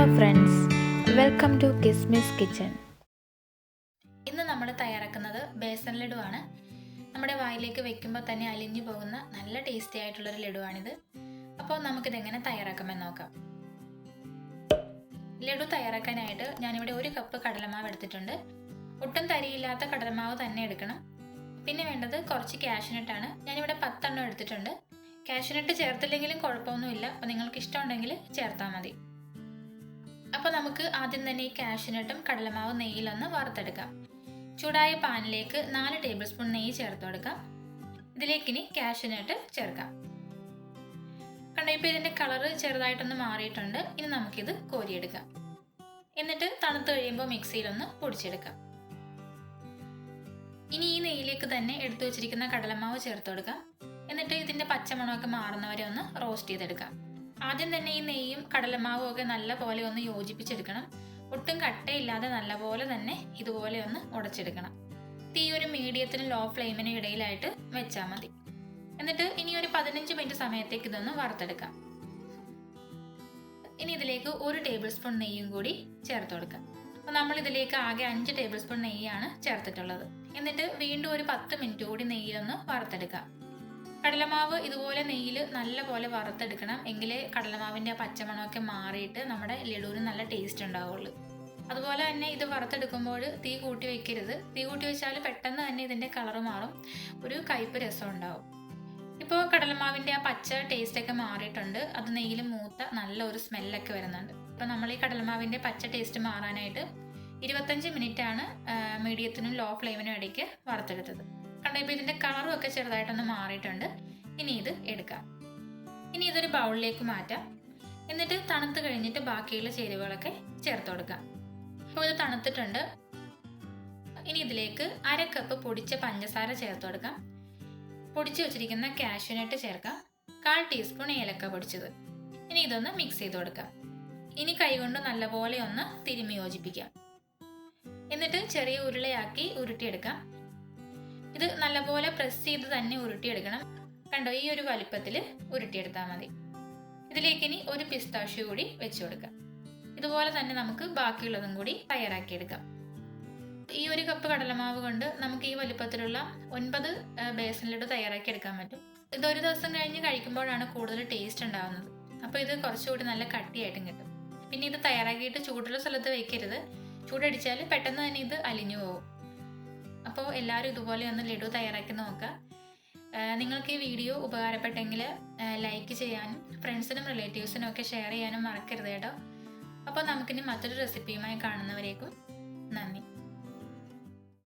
Hello friends, welcome to Kismis Kitchen. ഇന്ന് നമ്മൾ തയ്യാറാക്കുന്നത് ബേസൻ ലഡുവാണ്. നമ്മുടെ വായിലേക്ക് വെക്കുമ്പോൾ തന്നെ അലിഞ്ഞു പോകുന്ന നല്ല ടേസ്റ്റി ആയിട്ടുള്ളൊരു ലഡുവാണിത്. അപ്പോൾ നമുക്കിതെങ്ങനെ തയ്യാറാക്കാമെന്ന് നോക്കാം. ലഡു തയ്യാറാക്കാനായിട്ട് ഞാനിവിടെ 1 കപ്പ് കടലമാവ് എടുത്തിട്ടുണ്ട്. ഒട്ടും തരിയില്ലാത്ത കടലമാവ് തന്നെ എടുക്കണം. പിന്നെ വേണ്ടത് കുറച്ച് കാഷ്യൂനട്ടാണ്. ഞാനിവിടെ 10 എണ്ണം എടുത്തിട്ടുണ്ട്. കാഷ്യൂനട്ട് ചേർത്തില്ലെങ്കിലും കുഴപ്പമൊന്നുമില്ല, അപ്പോൾ നിങ്ങൾക്ക് ഇഷ്ടമുണ്ടെങ്കിൽ ചേർത്താൽ മതി. അപ്പോൾ നമുക്ക് ആദ്യം തന്നെ ഈ കാഷ്യൂനട്ടും കടലമാവ് നെയ്യിലൊന്ന് വറുത്തെടുക്കാം. ചൂടായ പാനിലേക്ക് 4 ടേബിൾ സ്പൂൺ നെയ്യ് ചേർത്ത് കൊടുക്കാം. ഇതിലേക്ക് ഇനി കാഷ്യൂനട്ട് ചേർക്കാം. കണ്ടോ, ഇപ്പോൾ ഇതിൻ്റെ കളറ് ചെറുതായിട്ടൊന്ന് മാറിയിട്ടുണ്ട്. ഇനി നമുക്കിത് കോരിയെടുക്കാം. എന്നിട്ട് തണുത്ത് കഴിയുമ്പോൾ മിക്സിയിലൊന്ന് പൊടിച്ചെടുക്കാം. ഇനി ഈ നെയ്യിലേക്ക് തന്നെ എടുത്തു വെച്ചിരിക്കുന്ന കടലമാവ് ചേർത്ത് കൊടുക്കാം. എന്നിട്ട് ഇതിൻ്റെ പച്ചമണമൊക്കെ മാറുന്നവരെ ഒന്ന് റോസ്റ്റ് ചെയ്തെടുക്കാം. ആദ്യം തന്നെ ഈ നെയ്യും കടലമാവും ഒക്കെ നല്ലപോലെ ഒന്ന് യോജിപ്പിച്ചെടുക്കണം. ഒട്ടും കട്ടയില്ലാതെ നല്ലപോലെ തന്നെ ഇതുപോലെ ഒന്ന് ഉടച്ചെടുക്കണം. തീ ഒരു മീഡിയത്തിനും ലോ ഫ്ലെയിമിനും ഇടയിലായിട്ട് വെച്ചാൽ മതി. എന്നിട്ട് ഇനി ഒരു 15 മിനിറ്റ് സമയത്തേക്ക് ഇതൊന്ന് വറുത്തെടുക്കാം. ഇനി ഇതിലേക്ക് 1 ടേബിൾ സ്പൂൺ നെയ്യും കൂടി ചേർത്ത് കൊടുക്കാം. അപ്പോൾ നമ്മൾ ഇതിലേക്ക് ആകെ 5 ടേബിൾ സ്പൂൺ നെയ്യാണ് ചേർത്തിട്ടുള്ളത്. എന്നിട്ട് വീണ്ടും ഒരു 10 മിനിറ്റ് കൂടി നെയ്യിലൊന്ന് വറുത്തെടുക്കാം. കടലമാവ് ഇതുപോലെ നെയ്യിൽ നല്ലപോലെ വറുത്തെടുക്കണം. എങ്കിലേ കടലമാവിൻ്റെ ആ പച്ചമണമൊക്കെ മാറിയിട്ട് നമ്മുടെ ലഡുവിന് നല്ല ടേസ്റ്റ് ഉണ്ടാവുള്ളൂ. അതുപോലെ തന്നെ ഇത് വറുത്തെടുക്കുമ്പോൾ തീ കൂട്ടി വയ്ക്കരുത്. തീ കൂട്ടി വെച്ചാൽ പെട്ടെന്ന് തന്നെ ഇതിൻ്റെ കളറ് മാറും, ഒരു കയ്പ്പ് രസം ഉണ്ടാവും. ഇപ്പോൾ കടലമാവിൻ്റെ ആ പച്ച ടേസ്റ്റൊക്കെ മാറിയിട്ടുണ്ട്. അത് നെയ്യിൽ മൂത്ത നല്ലൊരു സ്മെല്ലൊക്കെ വരുന്നുണ്ട്. അപ്പോൾ നമ്മൾ ഈ കടലമാവിൻ്റെ പച്ച ടേസ്റ്റ് മാറാനായിട്ട് 25 മിനിറ്റാണ് മീഡിയത്തിനും ലോ ഫ്ലെയിമിനും ഇടയ്ക്ക് വറുത്തെടുത്തത്. കണ്ടോ, ഇപ്പോൾ ഇതിൻ്റെ കളറും ഒക്കെ ചെറുതായിട്ടൊന്ന് മാറിയിട്ടുണ്ട്. ഇനി ഇത് എടുക്കാം. ഇനി ഇതൊരു ബൗളിലേക്ക് മാറ്റാം. എന്നിട്ട് തണുത്ത് കഴിഞ്ഞിട്ട് ബാക്കിയുള്ള ചേരുവകളൊക്കെ ചേർത്ത് കൊടുക്കാം. ഇപ്പോൾ ഇത് തണുത്തിട്ടുണ്ട്. ഇനി ഇതിലേക്ക് 1/2 കപ്പ് പൊടിച്ച പഞ്ചസാര ചേർത്ത് കൊടുക്കാം. പൊടിച്ച് വെച്ചിരിക്കുന്ന കാഷ്യൂനട്ട് ചേർക്കാം. 1/4 ടീസ്പൂൺ ഏലക്ക പൊടിച്ചത്. ഇനി ഇതൊന്ന് മിക്സ് ചെയ്ത് കൊടുക്കാം. ഇനി കൈകൊണ്ട് നല്ലപോലെ ഒന്ന് തിരുമ്മി യോജിപ്പിക്കാം. എന്നിട്ട് ചെറിയ ഉരുളയാക്കി ഉരുട്ടിയെടുക്കാം. ഇത് നല്ലപോലെ പ്രസ് ചെയ്ത് തന്നെ ഉരുട്ടിയെടുക്കണം. കണ്ടോ, ഈ ഒരു വലിപ്പത്തിൽ ഉരുട്ടിയെടുത്താൽ മതി. ഇതിലേക്ക് ഇനി ഒരു പിസ്താഷ്യൂ കൂടി വെച്ച് കൊടുക്കാം. ഇതുപോലെ തന്നെ നമുക്ക് ബാക്കിയുള്ളതും കൂടി തയ്യാറാക്കിയെടുക്കാം. ഈ 1 കപ്പ് കടലമാവ് കൊണ്ട് നമുക്ക് ഈ വലിപ്പത്തിലുള്ള 9 ബേസൻ ലഡു തയ്യാറാക്കിയെടുക്കാൻ പറ്റും. ഇതൊരു ദിവസം കഴിഞ്ഞ് കഴിക്കുമ്പോഴാണ് കൂടുതൽ ടേസ്റ്റ് ഉണ്ടാകുന്നത്. അപ്പോൾ ഇത് കുറച്ചുകൂടി നല്ല കട്ടിയായിട്ടും കിട്ടും. പിന്നെ ഇത് തയ്യാറാക്കിയിട്ട് ചൂടുള്ള സ്ഥലത്ത് വയ്ക്കരുത്. ചൂടടിച്ചാൽ പെട്ടെന്ന് തന്നെ ഇത് അലിഞ്ഞു പോകും. അപ്പോൾ എല്ലാവരും ഇതുപോലെ ഒന്ന് ലഡു തയ്യാറാക്കി നോക്കുക. നിങ്ങൾക്ക് ഈ വീഡിയോ ഉപകാരപ്പെട്ടെങ്കിൽ ലൈക്ക് ചെയ്യാനും ഫ്രണ്ട്സിനും റിലേറ്റീവ്സിനും ഒക്കെ ഷെയർ ചെയ്യാനും മറക്കരുത് കേട്ടോ. അപ്പോൾ നമുക്കിനി മറ്റൊരു റെസിപ്പിയുമായി കാണുന്നവരേക്കും